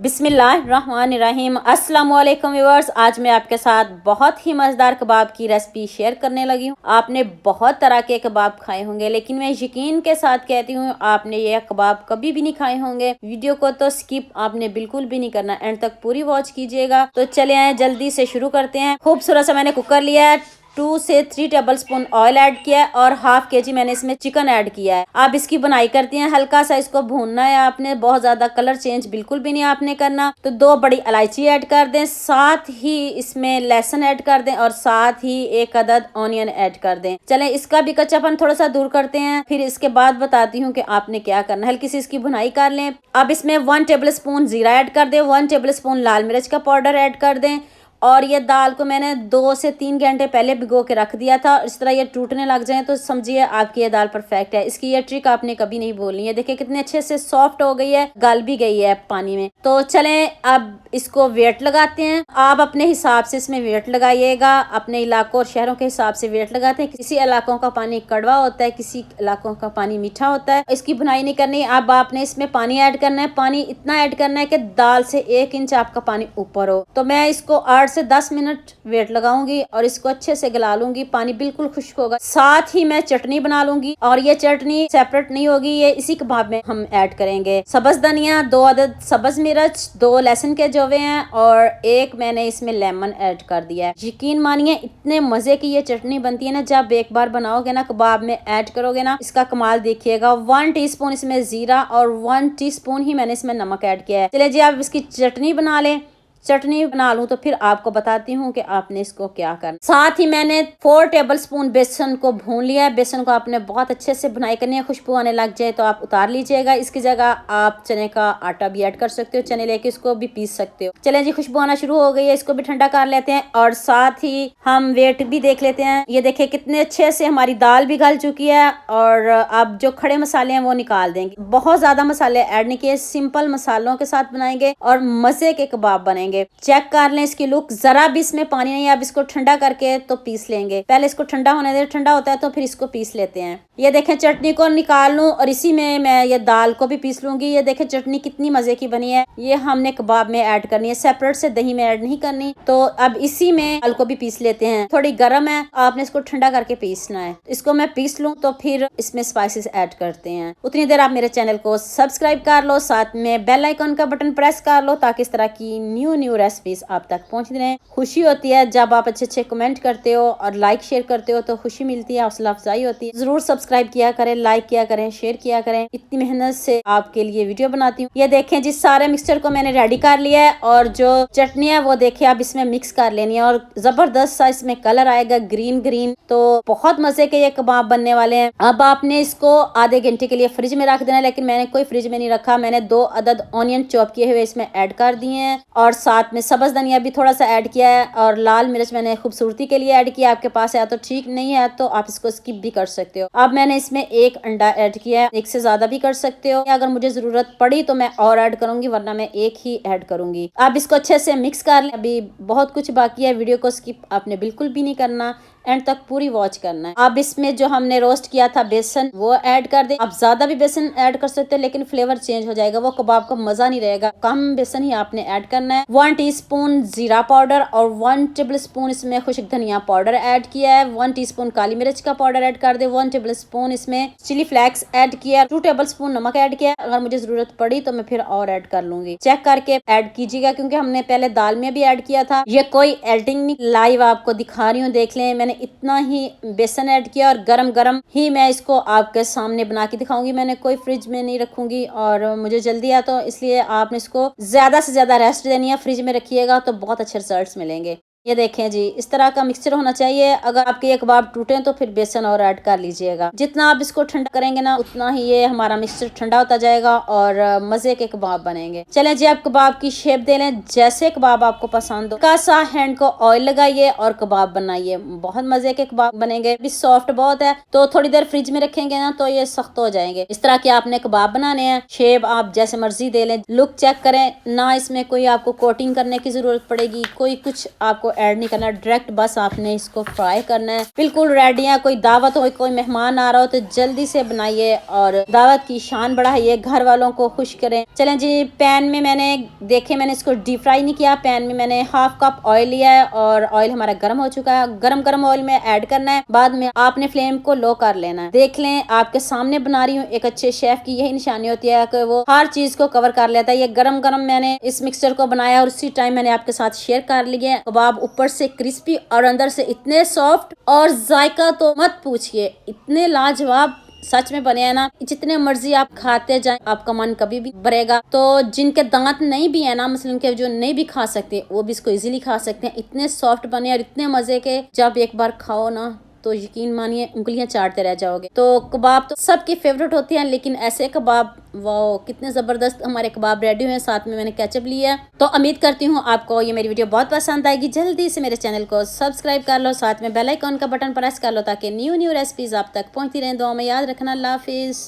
बिस्मिल्लाहिर्रहमानिर्रहीम। अस्सलाम वालेकुम व्यूअर्स, आज मैं आपके साथ बहुत ही मज़ेदार कबाब की रेसिपी शेयर करने लगी हूँ। आपने बहुत तरह के कबाब खाए होंगे, लेकिन मैं यकीन के साथ कहती हूँ आपने ये कबाब कभी भी नहीं खाए होंगे। वीडियो को तो स्किप आपने बिल्कुल भी नहीं करना, एंड तक पूरी वॉच कीजिएगा। तो चले आए जल्दी से शुरू करते हैं। खूबसूरत सा मैंने कुकर लिया है, 2 से 3 टेबल स्पून ऑयल ऐड किया है और हाफ के जी मैंने इसमें चिकन ऐड किया है। आप इसकी बनाई करती हैं, हल्का सा इसको भूनना है आपने, बहुत ज्यादा कलर चेंज बिल्कुल भी नहीं आपने करना। तो 2 बड़ी इलायची ऐड कर दें, साथ ही इसमें लहसुन ऐड कर दें और साथ ही 1 अदद ऑनियन ऐड कर दें। चलें इसका भी कच्चापन थोड़ा सा दूर करते हैं, फिर इसके बाद बताती हूँ कि आपने क्या करना है। हल्की सी इसकी भुनाई कर लें। अब इसमें 1 टेबल स्पून जीरा ऐड कर दें, 1 टेबल स्पून लाल मिर्च का पाउडर ऐड कर दें। और ये दाल को मैंने 2 से 3 घंटे पहले भिगो के रख दिया था। इस तरह ये टूटने लग जाए तो समझिए आपकी ये दाल परफेक्ट है। इसकी ये ट्रिक आपने कभी नहीं बोलनी है। देखिए कितने अच्छे से सॉफ्ट हो गई है, गल भी गई है पानी में। तो चलें अब इसको वेट लगाते हैं। आप अपने हिसाब से इसमें वेट लगाइएगा, अपने इलाकों और शहरों के हिसाब से वेट लगाते हैं। किसी इलाकों का पानी कड़वा होता है, किसी इलाकों का पानी मीठा होता है। इसकी भुनाई नहीं करनी। अब आपने इसमें पानी ऐड करना है। पानी इतना ऐड करना है कि दाल से 1 इंच आपका पानी ऊपर हो। तो मैं इसको 8 से 10 मिनट वेट लगाऊंगी और इसको अच्छे से गला लूंगी। पानी बिल्कुल खुश्क होगा। साथ ही मैं चटनी बना लूंगी और ये चटनी सेपरेट नहीं होगी, ये इसी कबाब में हम ऐड करेंगे। सब्ज धनिया, 2 अदद सब्ज मिर्च, 2 लहसुन के जवे हैं और 1 मैंने इसमें लेमन ऐड कर दिया है। यकीन मानिए इतने मजे की ये चटनी बनती है ना, जब एक बार बनाओगे ना, कबाब में ऐड करोगे ना, इसका कमाल देखिएगा। 1 टीस्पून इसमें जीरा और 1 टीस्पून ही मैंने इसमें नमक ऐड किया है। चलिए जी आप इसकी चटनी बना लें। चटनी बना लूं तो फिर आपको बताती हूँ कि आपने इसको क्या करना। साथ ही मैंने 4 टेबल स्पून बेसन को भून लिया है। बेसन को आपने बहुत अच्छे से भुनाई करनी है। खुशबू आने लग जाए तो आप उतार लीजिएगा। इसकी जगह आप चने का आटा भी ऐड कर सकते हो, चने लेके इसको भी पीस सकते हो। चले जी खुशबू आना शुरू हो गई है, इसको भी ठंडा कर लेते हैं और साथ ही हम वेट भी देख लेते हैं। ये देखिए कितने अच्छे से हमारी दाल भी गल चुकी है और अब जो खड़े मसाले हैं वो निकाल देंगे। बहुत ज्यादा मसाले ऐड नहीं किए, सिंपल मसालों के साथ बनाएंगे और मजे के कबाब बनेंगे। चेक कर लें इसकी लुक, जरा भी इसमें पानी नहीं है। अब इसको ठंडा करके तो पीस लेंगे। पहले इसको ठंडा होने दें, ठंडा होता है तो फिर इसको पीस लेते हैं। ये देखें चटनी को निकाल लूं और इसी में मैं ये दाल को भी पीस लूंगी। ये देखें चटनी कितनी मजे की बनी है। ये हमने कबाब में ऐड करनी है, सेपरेट से दही में ऐड नहीं करनी। तो अब इसी में दाल को भी पीस लेते हैं। थोड़ी गर्म है, आपने इसको ठंडा करके पीसना है। इसको मैं पीस लूं तो फिर इसमें स्पाइसेस ऐड करते हैं। उतनी देर आप मेरे चैनल को सब्सक्राइब कर लो, साथ में बेल आइकन का बटन प्रेस कर लो ताकि इस तरह की न्यू रेसिपीज आप तक पहुंचती रहें। खुशी होती है जब आप अच्छे अच्छे कमेंट करते हो और लाइक शेयर करते हो, तो खुशी मिलती है, हौसला अफजाई होती है। जरूर सब्सक्राइब किया करें, लाइक किया करें, शेयर किया करें। इतनी मेहनत से आपके लिए वीडियो बनाती हूँ। ये देखें जी सारे मिक्सचर को मैंने रेडी कर लिया है और जो चटनी है वो देखिए आप इसमें मिक्स कर लेनी है और जबरदस्त सा इसमें कलर आएगा, ग्रीन ग्रीन। तो बहुत मजे के ये कबाब बनने वाले हैं। अब आपने इसको आधे घंटे के लिए फ्रिज में रख देना, लेकिन मैंने कोई फ्रिज में नहीं रखा। मैंने 2 अदद ऑनियन चॉप किए हुए इसमें ऐड कर दिए हैं और साथ में सब्ज धनिया भी थोड़ा सा ऐड किया है और लाल मिर्च मैंने खूबसूरती के लिए ऐड किया। आपके पास है तो ठीक, नहीं है तो आप इसको स्किप भी कर सकते हो। अब मैंने इसमें 1 अंडा ऐड किया है, 1 से ज्यादा भी कर सकते हो। अगर मुझे जरूरत पड़ी तो मैं और ऐड करूंगी, वरना मैं 1 ही ऐड करूंगी। अब इसको अच्छे से मिक्स कर लें। अभी बहुत कुछ बाकी है, वीडियो को स्किप आपने बिल्कुल भी नहीं करना, एंड तक पूरी वॉच करना है। अब इसमें जो हमने रोस्ट किया था बेसन वो ऐड कर दें। आप ज्यादा भी बेसन ऐड कर सकते हो, लेकिन फ्लेवर चेंज हो जाएगा, वो कबाब का मजा नहीं रहेगा। कम बेसन ही आपने ऐड करना है। 1 टीस्पून जीरा पाउडर और 1 टेबल स्पून इसमें खुश्क धनिया पाउडर ऐड किया है। 1 टीस्पून काली मिर्च का पाउडर ऐड कर दे। 1 टेबल स्पून इसमें चिली फ्लेक्स ऐड किया। 2 टेबल स्पून नमक ऐड किया। अगर मुझे जरूरत पड़ी तो मैं फिर और ऐड कर लूंगी। चेक करके ऐड कीजिएगा, क्योंकि हमने पहले दाल में भी ऐड किया था। ये कोई एडिटिंग नहीं, लाइव आपको दिखा रही हूँ, देख लें। मैंने इतना ही बेसन ऐड किया और गरम गरम ही मैं इसको आपके सामने बना के दिखाऊंगी। मैंने कोई फ्रिज में नहीं रखूंगी और मुझे जल्दी है, तो इसलिए आपने इसको ज्यादा से ज्यादा रेस्ट देनी है। फ्रिज में रखिएगा तो बहुत अच्छे रिजल्ट्स मिलेंगे। ये देखें जी इस तरह का मिक्सचर होना चाहिए। अगर आपके ये कबाब टूटे तो फिर बेसन और ऐड कर लीजिएगा। जितना आप इसको ठंडा करेंगे ना, उतना ही ये हमारा मिक्सचर ठंडा होता जाएगा और मजे के कबाब बनेंगे। चलें जी आप कबाब की शेप दे लें, जैसे कबाब आपको पसंद हो। का सा हैंड को ऑयल लगाइए और कबाब बनाइए, बहुत मजे के कबाब बनेंगे। अभी सॉफ्ट बहुत है तो थोड़ी देर फ्रिज में रखेंगे ना तो ये सख्त हो जाएंगे। इस तरह के आपने कबाब बनाने हैं। शेप आप जैसे मर्जी दे लें। लुक चेक करें ना, इसमें कोई आपको कोटिंग करने की जरूरत पड़ेगी, कोई कुछ आपको ऐड नहीं करना, डायरेक्ट बस आपने इसको फ्राई करना है। बिल्कुल रेडी है। कोई दावत हो, कोई मेहमान आ रहा हो तो जल्दी से बनाइए और दावत की शान बढ़ाइए, घर वालों को खुश करें। चलें जी, पैन में मैंने इसको डीप फ्राई नहीं किया। पैन में मैंने हाफ कप ऑयल लिया है और ऑयल हमारा गर्म हो चुका है। गरम ऑयल में ऐड करना है। बाद में आपने फ्लेम को लो कर लेना है। देख लें, आपके सामने बना रही हूँ। एक अच्छे शेफ की यही निशानी होती है कि वो हर चीज को कवर कर लेता है। ये गरम मैंने इस मिक्सचर को बनाया और उसी टाइम मैंने आपके साथ शेयर कर लिया। कबाब ऊपर से क्रिस्पी और अंदर से इतने सॉफ्ट, और जायका तो मत पूछिए, इतने लाजवाब सच में बने हैं ना। जितने मर्जी आप खाते जाएं, आपका मन कभी भी भरेगा। तो जिनके दांत नहीं भी है ना, मसलन के जो नहीं भी खा सकते, वो भी इसको इजीली खा सकते हैं। इतने सॉफ्ट बने और इतने मजे के, जब एक बार खाओ ना तो यकीन मानिए उंगलियां चाटते रह जाओगे। तो कबाब तो सबके फेवरेट होते हैं, लेकिन ऐसे कबाब, वाह कितने जबरदस्त हमारे कबाब रेडी हुए हैं। साथ में मैंने केचप लिया है। तो उम्मीद करती हूँ आपको ये मेरी वीडियो बहुत पसंद आएगी। जल्दी से मेरे चैनल को सब्सक्राइब कर लो, साथ में बेल आइकॉन का बटन प्रेस कर लो ताकि न्यू रेसिपीज आप तक पहुंचती रहें। दुआ में याद रखना। अल्लाह हाफिज।